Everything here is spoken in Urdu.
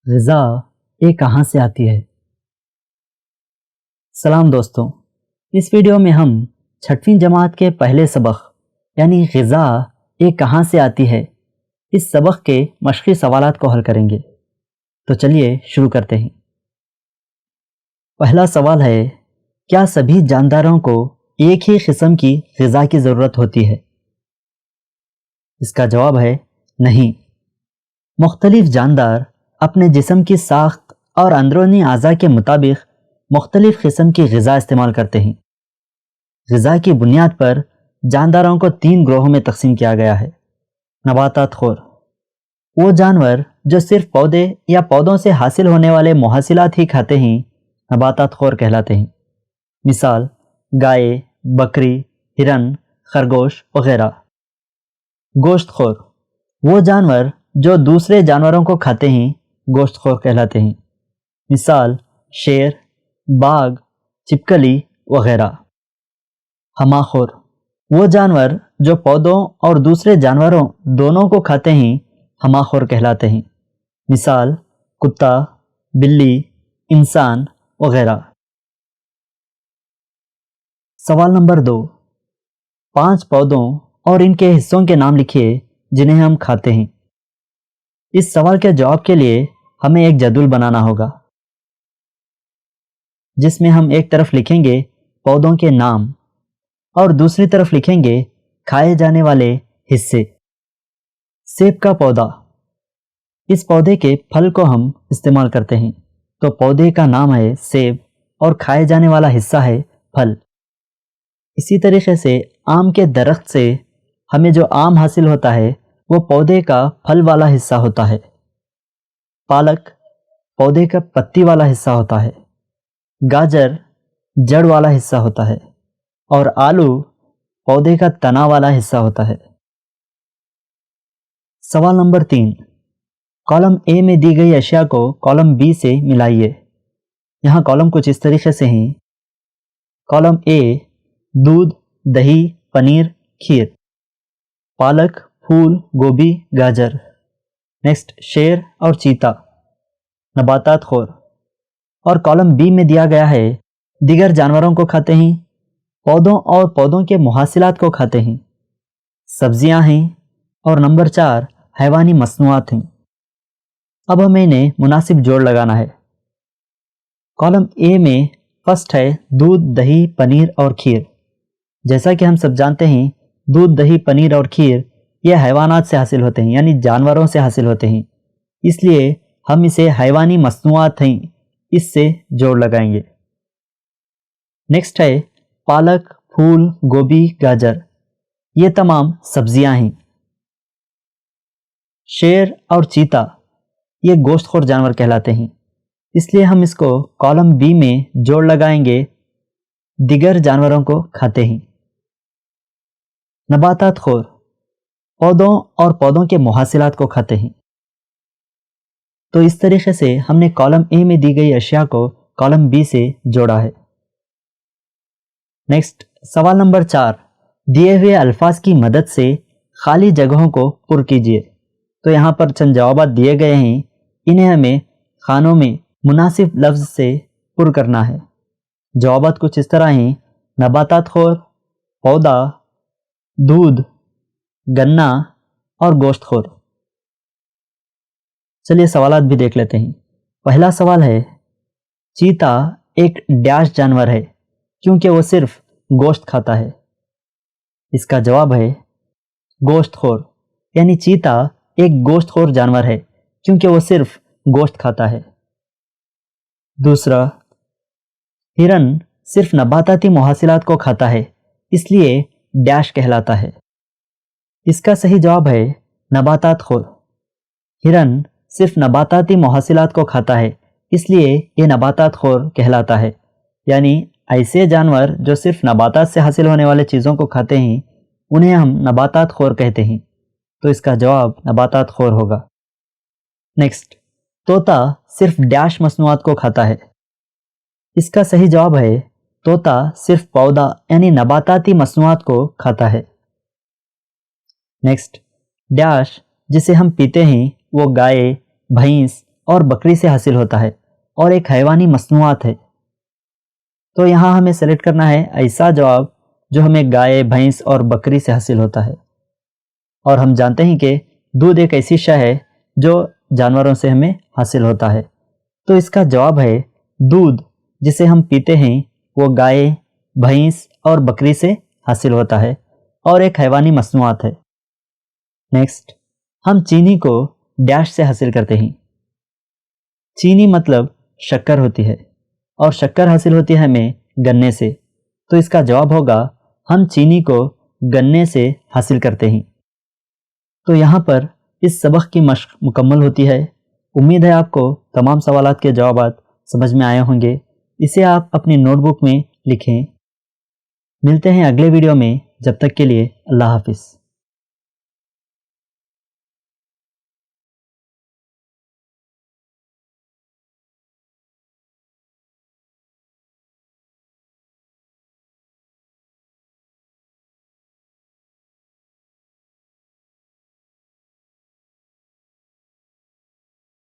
غذا یہ کہاں سے آتی ہے؟ سلام دوستوں، اس ویڈیو میں ہم 6ویں جماعت کے پہلے سبق یعنی غذا یہ کہاں سے آتی ہے اس سبق کے مشقی سوالات کو حل کریں گے۔ تو چلیے شروع کرتے ہیں۔ پہلا سوال ہے، کیا سبھی جانداروں کو ایک ہی قسم کی غذا کی ضرورت ہوتی ہے؟ اس کا جواب ہے نہیں۔ مختلف جاندار اپنے جسم کی ساخت اور اندرونی اعضاء کے مطابق مختلف قسم کی غذا استعمال کرتے ہیں۔ غذا کی بنیاد پر جانداروں کو 3 گروہوں میں تقسیم کیا گیا ہے۔ نباتات خور، وہ جانور جو صرف پودے یا پودوں سے حاصل ہونے والے محاصلات ہی کھاتے ہیں نباتات خور کہلاتے ہیں۔ مثال گائے، بکری، ہرن، خرگوش وغیرہ۔ گوشت خور، وہ جانور جو دوسرے جانوروں کو کھاتے ہیں گوشت خور کہلاتے ہیں۔ مثال شیر، باگھ، چھپکلی وغیرہ۔ ہمہ خور، وہ جانور جو پودوں اور دوسرے جانوروں دونوں کو کھاتے ہیں ہمہ خور کہلاتے ہیں۔ مثال کتا، بلی، انسان وغیرہ۔ سوال نمبر 2، 5 پودوں اور ان کے حصوں کے نام لکھیے جنہیں ہم کھاتے ہیں۔ اس سوال کے جواب کے لیے ہمیں ایک جدول بنانا ہوگا جس میں ہم ایک طرف لکھیں گے پودوں کے نام اور دوسری طرف لکھیں گے کھائے جانے والے حصے۔ سیب کا پودا، اس پودے کے پھل کو ہم استعمال کرتے ہیں تو پودے کا نام ہے سیب اور کھائے جانے والا حصہ ہے پھل۔ اسی طریقے سے آم کے درخت سے ہمیں جو آم حاصل ہوتا ہے وہ پودے کا پھل والا حصہ ہوتا ہے۔ پالک پودے کا پتی والا حصہ ہوتا ہے۔ گاجر جڑ والا حصہ ہوتا ہے اور آلو پودے کا تنا والا حصہ ہوتا ہے۔ سوال نمبر 3، کالم اے میں دی گئی اشیاء کو کالم بی سے ملائیے۔ یہاں کالم کچھ اس طریقے سے ہیں۔ کالم اے دودھ، دہی، پنیر، کھیر۔ پالک، پھول، گوبھی، گاجر۔ نیکسٹ شیر اور چیتا، نباتات خور۔ اور کالم بی میں دیا گیا ہے دیگر جانوروں کو کھاتے ہیں، پودوں اور پودوں کے محاصلات کو کھاتے ہیں، سبزیاں ہیں، اور نمبر 4 حیوانی مصنوعات ہیں۔ اب ہمیں انہیں مناسب جوڑ لگانا ہے۔ کالم اے میں فرسٹ ہے دودھ، دہی، پنیر اور کھیر۔ جیسا کہ ہم سب جانتے ہیں دودھ، دہی، پنیر اور کھیر یہ حیوانات سے حاصل ہوتے ہیں یعنی جانوروں سے حاصل ہوتے ہیں، اس لیے ہم اسے حیوانی مصنوعات ہیں اس سے جوڑ لگائیں گے۔ نیکسٹ ہے پالک، پھول، گوبھی، گاجر، یہ تمام سبزیاں ہیں۔ شیر اور چیتا یہ گوشت خور جانور کہلاتے ہیں، اس لیے ہم اس کو کالم بی میں جوڑ لگائیں گے، دیگر جانوروں کو کھاتے ہیں۔ نباتات خور پودوں اور پودوں کے محاصلات کو کھاتے ہیں، تو اس طریقے سے ہم نے کالم اے میں دی گئی اشیاء کو کالم بی سے جوڑا ہے۔ نیکسٹ سوال نمبر 4، دیے ہوئے الفاظ کی مدد سے خالی جگہوں کو پر کیجیے۔ تو یہاں پر چند جوابات دیے گئے ہیں، انہیں ہمیں خانوں میں مناسب لفظ سے پر کرنا ہے۔ جوابات کچھ اس طرح ہیں، نباتات خور، پودا، دودھ، گنا اور گوشت خور۔ چلیے سوالات بھی دیکھ لیتے ہیں۔ پہلا سوال ہے، چیتا ایک ڈیش جانور ہے کیونکہ وہ صرف گوشت کھاتا ہے۔ اس کا جواب ہے گوشت خور، یعنی چیتا ایک گوشت خور جانور ہے کیونکہ وہ صرف گوشت کھاتا ہے۔ دوسرا، ہرن صرف نباتاتی محاصلات کو کھاتا ہے اس لیے ڈیش کہلاتا ہے۔ اس کا صحیح جواب ہے نباتات خور۔ ہرن صرف نباتاتی محاصلات کو کھاتا ہے اس لیے یہ نباتات خور کہلاتا ہے، یعنی ایسے جانور جو صرف نباتات سے حاصل ہونے والے چیزوں کو کھاتے ہیں انہیں ہم نباتات خور کہتے ہیں، تو اس کا جواب نباتات خور ہوگا۔ نیکسٹ، طوطا صرف ڈیش مصنوعات کو کھاتا ہے۔ اس کا صحیح جواب ہے طوطا صرف پودا یعنی نباتاتی مصنوعات کو کھاتا ہے۔ نیکسٹ، ڈیش جسے ہم پیتے ہیں وہ گائے، بھینس اور بکری سے حاصل ہوتا ہے اور ایک حیوانی مصنوعات ہے۔ تو یہاں ہمیں سلیکٹ کرنا ہے ایسا جواب جو ہمیں گائے، بھینس اور بکری سے حاصل ہوتا ہے، اور ہم جانتے ہیں کہ دودھ ایک ایسی شے ہے جو جانوروں سے ہمیں حاصل ہوتا ہے۔ تو اس کا جواب ہے دودھ جسے ہم پیتے ہیں وہ گائے، بھینس اور بکری سے حاصل ہوتا ہے اور ایک حیوانی مصنوعات ہے۔ نیکسٹ، ہم چینی کو ڈیش سے حاصل کرتے ہیں۔ چینی مطلب شکر ہوتی ہے، اور شکر حاصل ہوتی ہے ہمیں گنے سے، تو اس کا جواب ہوگا ہم چینی کو گنے سے حاصل کرتے ہیں۔ تو یہاں پر اس سبق کی مشق مکمل ہوتی ہے۔ امید ہے آپ کو تمام سوالات کے جوابات سمجھ میں آئے ہوں گے۔ اسے آپ اپنی نوٹ بک میں لکھیں۔ ملتے ہیں اگلے ویڈیو میں، جب تک کے لیے اللہ حافظ۔